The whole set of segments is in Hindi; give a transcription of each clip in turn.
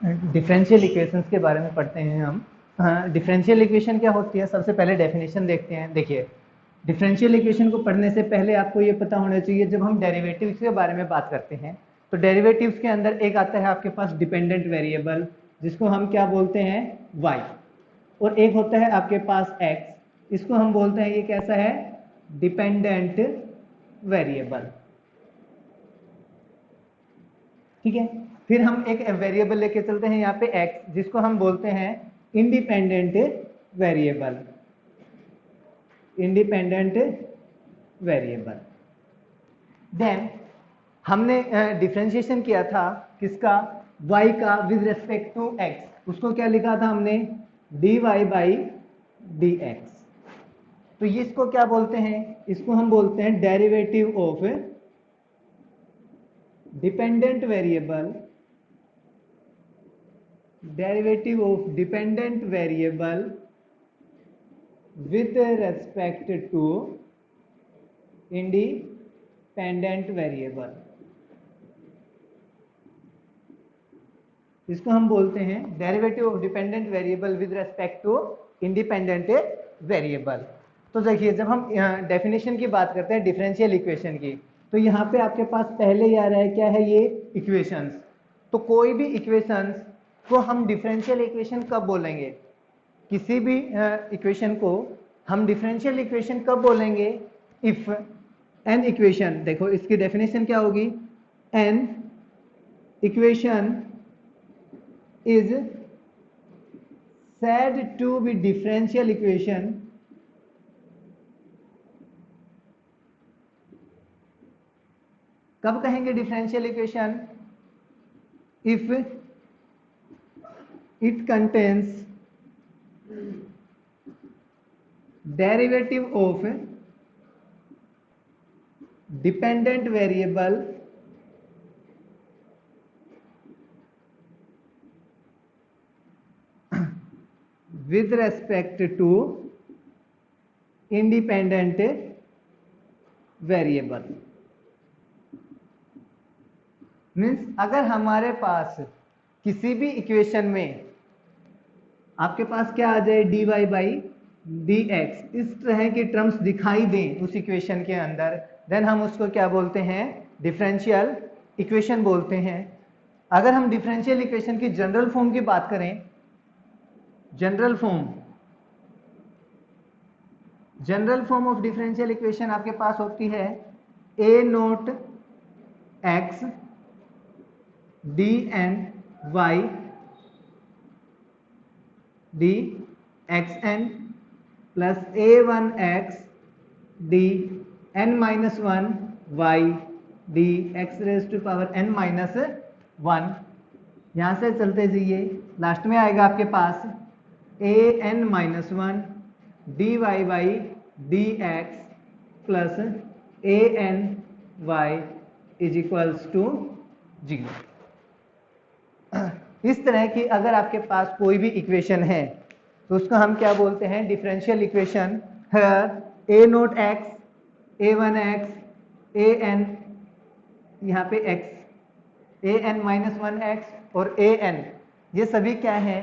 डिफरेंशियल इक्वेशंस के बारे में पढ़ते हैं हम। डिफरेंशियल इक्वेशन क्या होती है, सबसे पहले डेफिनेशन देखते हैं। देखिए, डिफरेंशियल इक्वेशन को पढ़ने से पहले आपको ये पता होना चाहिए, जब हम डेरिवेटिव्स के बारे में बात करते हैं तो डेरिवेटिव्स के अंदर एक आता है आपके पास डिपेंडेंट वेरिएबल, जिसको हम क्या बोलते हैं, y, और एक होता है आपके पास x, इसको हम बोलते हैं, ये कैसा है, डिपेंडेंट वेरिएबल। ठीक है, फिर हम एक वेरिएबल लेके चलते हैं यहाँ पे x, जिसको हम बोलते हैं independent variable. Independent variable. Then हमने डिफरेंशिएशन किया था किसका, y का विद रिस्पेक्ट टू x, उसको क्या लिखा था हमने, dy बाई dx। तो ये इसको क्या बोलते हैं, इसको हम बोलते हैं derivative of dependent variable, derivative of dependent variable with respect to independent variable। इसको हम बोलते हैं derivative of dependent variable with respect to independent variable. तो देखिए, जब हम डेफिनेशन की बात करते हैं डिफरेंशियल इक्वेशन की, तो यहाँ पे आपके पास पहले ही आ रहा है, क्या है ये, इक्वेशंस। तो कोई भी इक्वेशंस को हम डिफरेंशियल इक्वेशन कब बोलेंगे, किसी भी इक्वेशन को हम डिफरेंशियल इक्वेशन कब बोलेंगे, इफ एन इक्वेशन, देखो इसकी डेफिनेशन क्या होगी, an equation is said to be differential equation कब कहेंगे differential equation, if it contains derivative of dependent variable with respect to independent variable. Means अगर हमारे पास किसी भी इक्वेशन में आपके पास क्या आ जाए, dy बाई dx, इस तरह की टर्म्स दिखाई दें उस इक्वेशन के अंदर, देन हम उसको क्या बोलते हैं, डिफरेंशियल इक्वेशन बोलते हैं। अगर हम डिफरेंशियल इक्वेशन की जनरल फॉर्म की बात करें, general form of differential equation आपके पास होती है a naught x d n y d x n plus a one x d n minus one y d x raise to power n minus one. यहां से चलते जाइए, लास्ट में आएगा आपके पास a n minus one d y by d x plus a n y is equals to 0। इस तरह की अगर आपके पास कोई भी इक्वेशन है तो उसको हम क्या बोलते हैं, differential equation. Here a naught x, a one x, a n, यहाँ पे x, a n minus one x और a n, ये सभी क्या है,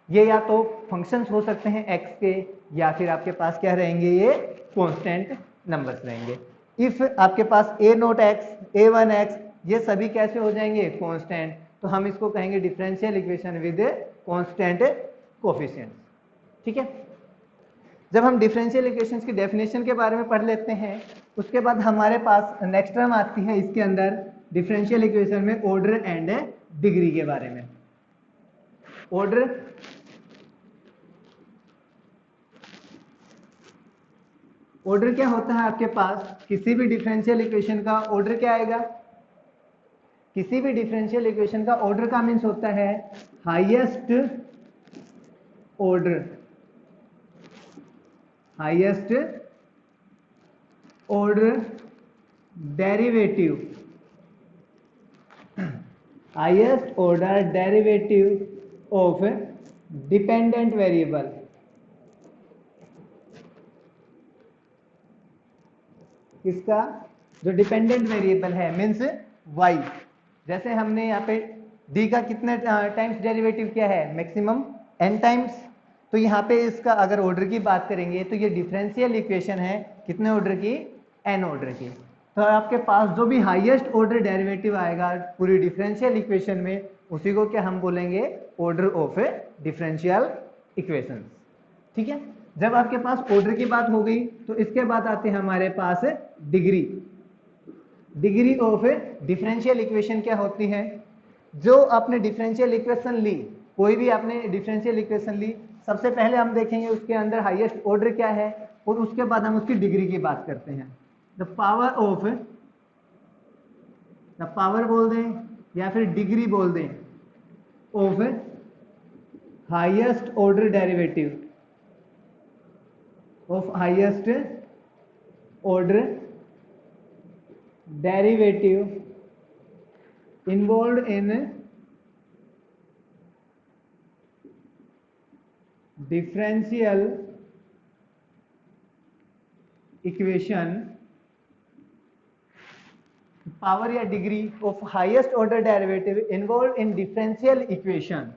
ये या तो फंक्शंस हो सकते हैं x के, या फिर आपके पास क्या रहेंगे, ये कांस्टेंट नंबर्स रहेंगे। इफ आपके पास a naught x, a one x, ये सभी कैसे हो जाएंगे, कांस्टेंट, तो हम इसको कहेंगे differential equation with constant coefficients. ठीक है, जब हम डिफरेंशियल इक्वेशंस की डेफिनेशन के बारे में पढ़ लेते हैं, उसके बाद हमारे पास नेक्स्ट टर्म आती है इसके अंदर डिफरेंशियल इक्वेशन में ऑर्डर एंड डिग्री के बारे में। ऑर्डर क्या होता है आपके पास, किसी भी डिफरेंशियल इक्वेशन का ऑर्डर क्या आएगा, किसी भी डिफरेंशियल इक्वेशन का ऑर्डर का मीन्स होता है highest order, highest order derivative, highest order derivative of dependent variable. इसका जो डिपेंडेंट वेरिएबल है मीन्स y, जैसे हमने यहाँ पे डी का कितने टाइम्स डेरिवेटिव क्या है, मैक्सिमम n टाइम्स। तो यहाँ पे इसका अगर ऑर्डर की बात करेंगे तो ये डिफरेंशियल इक्वेशन है कितने ऑर्डर की, n ऑर्डर की। तो आपके पास जो भी हाईएस्ट ऑर्डर डेरिवेटिव आएगा पूरी डिफरेंशियल इक्वेशन में, उसी को क्या हम बोलेंगे, ऑर्डर ऑफ डिफरेंशियल इक्वेशन। ठीक है, जब आपके पास ऑर्डर की बात हो गई तो इसके बाद आते हैं हमारे पास degree. Degree of differential equation क्या होती है, जो आपने डिफरेंशियल इक्वेशन ली, कोई भी आपने डिफरेंशियल इक्वेशन ली, सबसे पहले हम देखेंगे उसके अंदर हाईएस्ट ऑर्डर क्या है और उसके बाद हम उसकी डिग्री की बात करते हैं। द पावर बोल दें या फिर डिग्री बोल दें of highest order derivative, of highest order derivative involved in differential equation, power या degree of highest order derivative involved in differential equation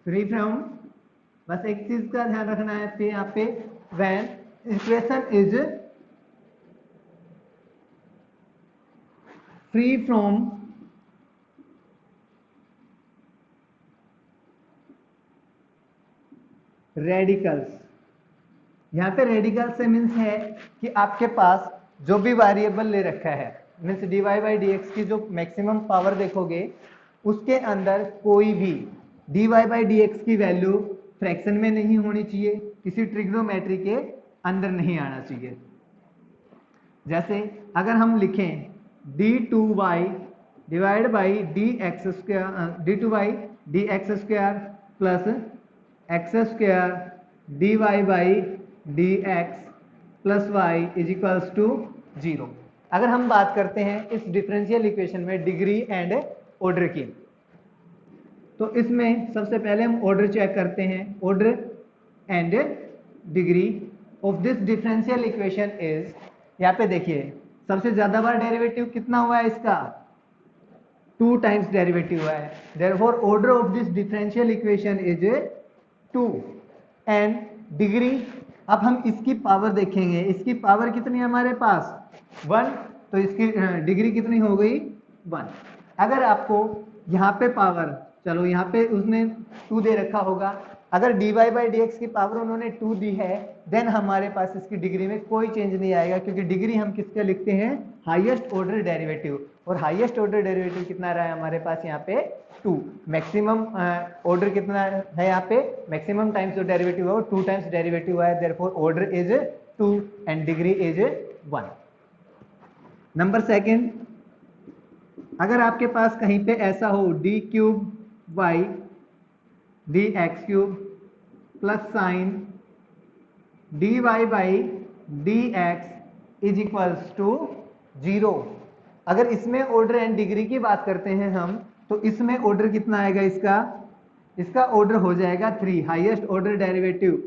free from, बस एक चीज का ध्यान रखना है पे यहाँ पे, when equation is free from radicals. यहाँ पे रेडिकल से मीन्स है कि आपके पास जो भी वेरिएबल ले रखा है, means dy by d x की जो मैक्सिमम पावर देखोगे उसके अंदर कोई भी dy बाई डी एक्स की वैल्यू फ्रैक्शन में नहीं होनी चाहिए, किसी ट्रिग्नोमेट्री के अंदर नहीं आना चाहिए। जैसे अगर हम लिखें d2y divide by d x square, d2y d x square plus x square dy by d x plus y is equals to 0। अगर हम बात करते हैं इस डिफरेंशियल इक्वेशन में डिग्री एंड ऑर्डर की, तो इसमें सबसे पहले हम ऑर्डर चेक करते हैं। Order and degree of this differential equation is, यहाँ पे देखिए सबसे ज्यादा बार डेरिवेटिव कितना हुआ है इसका, 2 टाइम्स डेरिवेटिव हुआ है, therefore order of this differential equation is 2 and degree. अब हम इसकी पावर देखेंगे, इसकी पावर कितनी है हमारे पास 1, तो इसकी डिग्री कितनी हो गई 1। अगर आपको यहाँ पे पावर, चलो यहाँ पे उसने 2 दे रखा होगा, अगर dy बाई डी एक्स की पावर उन्होंने 2 दी है, देन हमारे पास इसकी डिग्री में कोई चेंज नहीं आएगा, क्योंकि डिग्री हम किसके लिखते हैं, हाईएस्ट ऑर्डर डेरिवेटिव, और हाईएस्ट ऑर्डर डेरिवेटिव कितना रहा है हमारे पास यहाँ पे 2। मैक्सिमम ऑर्डर कितना है यहाँ पे, मैक्सिमम टाइम्स जो डेरिवेटिव है 2 टाइम्स डेरिवेटिव हुआ है, therefore order is 2 and degree is 1। Number second, अगर आपके पास कहीं पे ऐसा हो d cube y d x cube plus sine d y by d x is equals to 0, अगर इसमें ऑर्डर एंड डिग्री की बात करते हैं हम, तो इसमें ऑर्डर कितना आएगा इसका ऑर्डर हो जाएगा 3, हाईएस्ट ऑर्डर डेरिवेटिव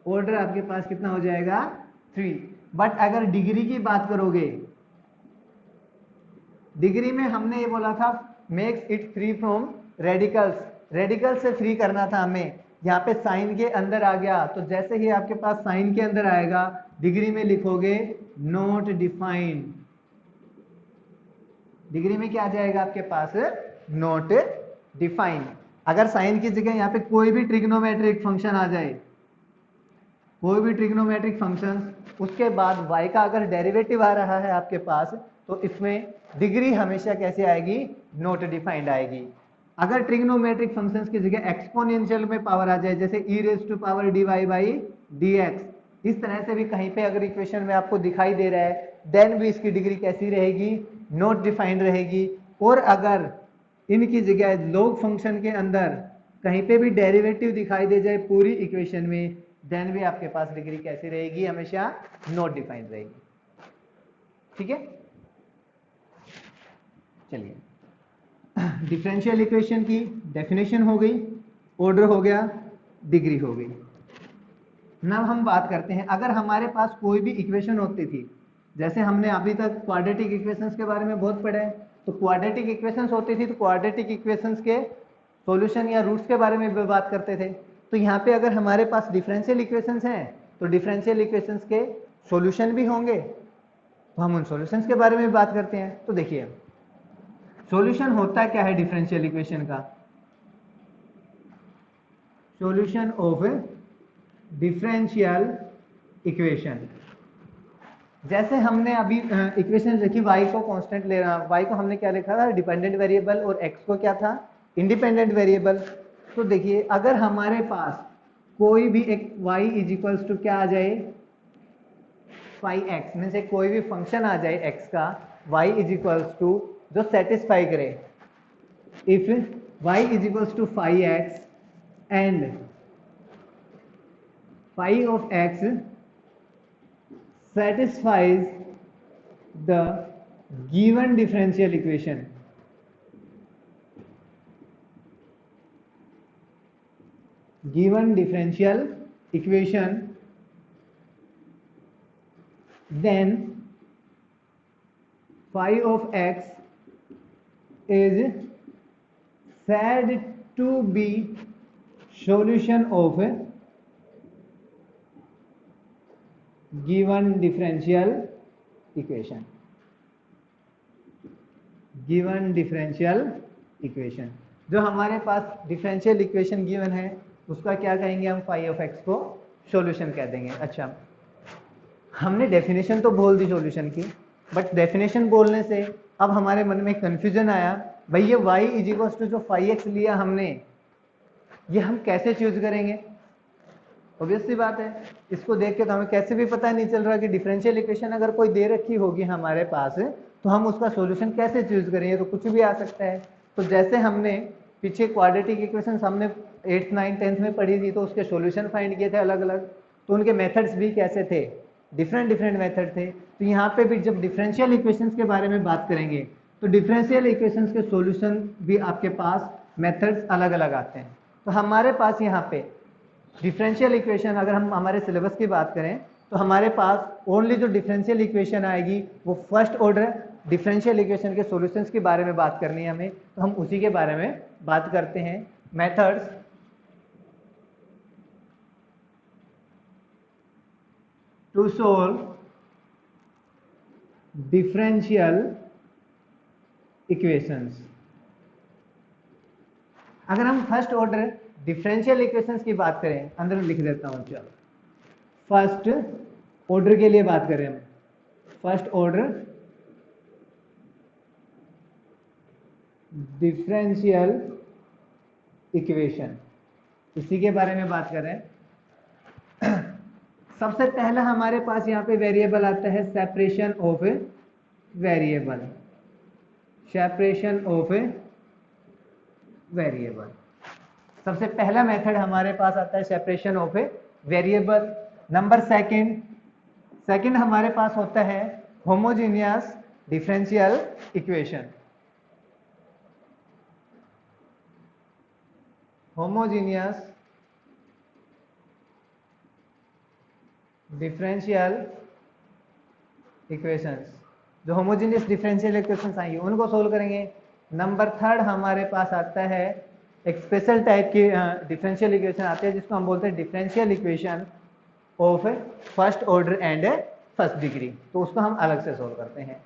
ऑर्डर आपके पास कितना हो जाएगा 3। बट अगर डिग्री की बात करोगे, डिग्री में हमने ये बोला था makes it free from radicals, radical से फ्री करना था हमें, यहाँ पे साइन के अंदर आ गया, तो जैसे ही आपके पास साइन के अंदर आएगा डिग्री में लिखोगे नॉट डिफाइंड, डिग्री में क्या आ जाएगा आपके पास नॉट डिफाइंड। अगर साइन की जगह यहाँ पे कोई भी ट्रिग्नोमेट्रिक फंक्शन आ जाए, कोई भी ट्रिग्नोमेट्रिक फंक्शन, उसके बाद y का अगर डेरिवेटिव आ रहा है आपके पास, तो इसमें डिग्री हमेशा कैसे आएगी, नॉट डिफाइंड आएगी। अगर ट्रिग्नोमेट्रिक फंक्शंस की जगह एक्सपोनेंशियल में पावर आ जाए, जैसे e raise to power dy by dx, इस तरह से भी कहीं पे अगर इक्वेशन में आपको दिखाई दे रहा है, देन भी इसकी डिग्री कैसी रहेगी, नॉट डिफाइंड रहेगी। और अगर इनकी जगह लॉग फंक्शन के अंदर कहीं पे भी डेरिवेटिव दिखाई दे जाए पूरी इक्वेशन में, देन भी आपके पास डिग्री कैसी रहेगी, हमेशा नॉट डिफाइंड रहेगी। ठीक है, चलिए डिफरेंशियल इक्वेशन की डेफिनेशन हो गई, ऑर्डर हो गया, डिग्री हो गई। अब हम बात करते हैं, अगर हमारे पास कोई भी इक्वेशन होती थी जैसे हमने अभी तक क्वाड्रेटिक इक्वेशंस के बारे में बहुत पढ़ा है, तो क्वाड्रेटिक इक्वेशंस होती थी तो क्वाड्रेटिक इक्वेशंस के सॉल्यूशन या रूट्स के बारे में भी बात करते थे। तो यहाँ पे अगर हमारे पास डिफरेंशियल इक्वेशंस हैं तो डिफरेंशियल इक्वेशंस के सॉल्यूशन भी होंगे, तो हम उन सॉल्यूशंस के बारे में भी बात करते हैं। तो देखिए सॉल्यूशन होता क्या है डिफरेंशियल इक्वेशन का, सॉल्यूशन ऑफ डिफरेंशियल इक्वेशन। जैसे हमने अभी इक्वेशन लिखी y को कांस्टेंट ले रहा, y को हमने क्या लिखा था डिपेंडेंट वेरिएबल और x को क्या था इंडिपेंडेंट वेरिएबल। तो देखिए अगर हमारे पास कोई भी एक y इज इक्वल्स टू क्या आ जाए फाई एक्स में से कोई भी फंक्शन आ जाए x का y इज इक्वल्स टू जो सेटिस्फाई करे, if y is equals to phi x and phi of x satisfies the given differential equation, then phi of x is said to be solution of given differential equation, given differential equation. जो हमारे पास डिफरेंशियल इक्वेशन गिवन है उसका क्या कहेंगे हम फाई ऑफ एक्स को सॉल्यूशन कह देंगे। अच्छा हमने डेफिनेशन तो बोल दी सॉल्यूशन की, बट डेफिनेशन बोलने से अब हमारे मन में कंफ्यूजन आया, भाई ये y इज इक्वल्स टू जो फाई एक्स लिया हमने ये हम कैसे चूज करेंगे। ऑब्वियस सी बात है, इसको देख के तो हमें कैसे भी पता नहीं चल रहा कि डिफरेंशियल इक्वेशन अगर कोई दे रखी होगी हमारे पास तो हम उसका सॉल्यूशन कैसे चूज करेंगे, तो कुछ भी आ सकता है। तो जैसे हमने पीछे क्वाड्रेटिक इक्वेशन हमने 8th 9th 10th में पढ़ी थी तो उसके सॉल्यूशन फाइंड किए थे अलग अलग, तो उनके मेथड्स भी कैसे थे डिफरेंट मेथड थे। तो यहाँ पे भी जब डिफरेंशियल इक्वेशंस के बारे में बात करेंगे तो डिफरेंशियल इक्वेशंस के सॉल्यूशन भी आपके पास मेथड्स अलग अलग आते हैं। तो हमारे पास यहाँ पे डिफरेंशियल इक्वेशन अगर हम हमारे सिलेबस की बात करें तो हमारे पास ओनली जो डिफरेंशियल इक्वेशन आएगी वो फर्स्ट ऑर्डर डिफरेंशियल इक्वेशन के सॉल्यूशंस के बारे में बात करनी है हमें, तो हम उसी के बारे में बात करते हैं। Methods to solve differential equations. अगर हम फर्स्ट ऑर्डर डिफरेंशियल इक्वेशंस की बात करें, अंदर लिख देता हूं, चलो फर्स्ट ऑर्डर के लिए बात करें हम, फर्स्ट ऑर्डर डिफरेंशियल इक्वेशन, इसी के बारे में बात करें। सबसे पहला हमारे पास यहाँ पे वेरिएबल आता है separation of variable, separation of variable. सबसे पहला मेथड हमारे पास आता है separation of variable. Number second हमारे पास होता है homogeneous differential equation, homogeneous differential equations. जो होमोजेनियस डिफरेंशियल इक्वेशंस आएंगे उनको सोल्व करेंगे। नंबर थर्ड हमारे पास आता है एक स्पेशल टाइप की डिफरेंशियल इक्वेशन आते हैं जिसको हम बोलते हैं differential equation of first order and first degree, तो उसको हम अलग से सोल्व करते हैं।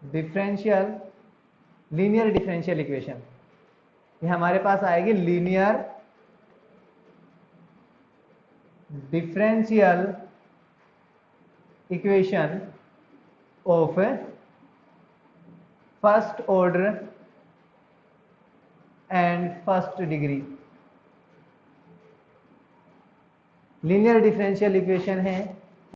डिफरेंशियल लीनियर डिफरेंशियल इक्वेशन, ये हमारे पास आएगी linear differential equation of first order and first degree. Linear differential equation है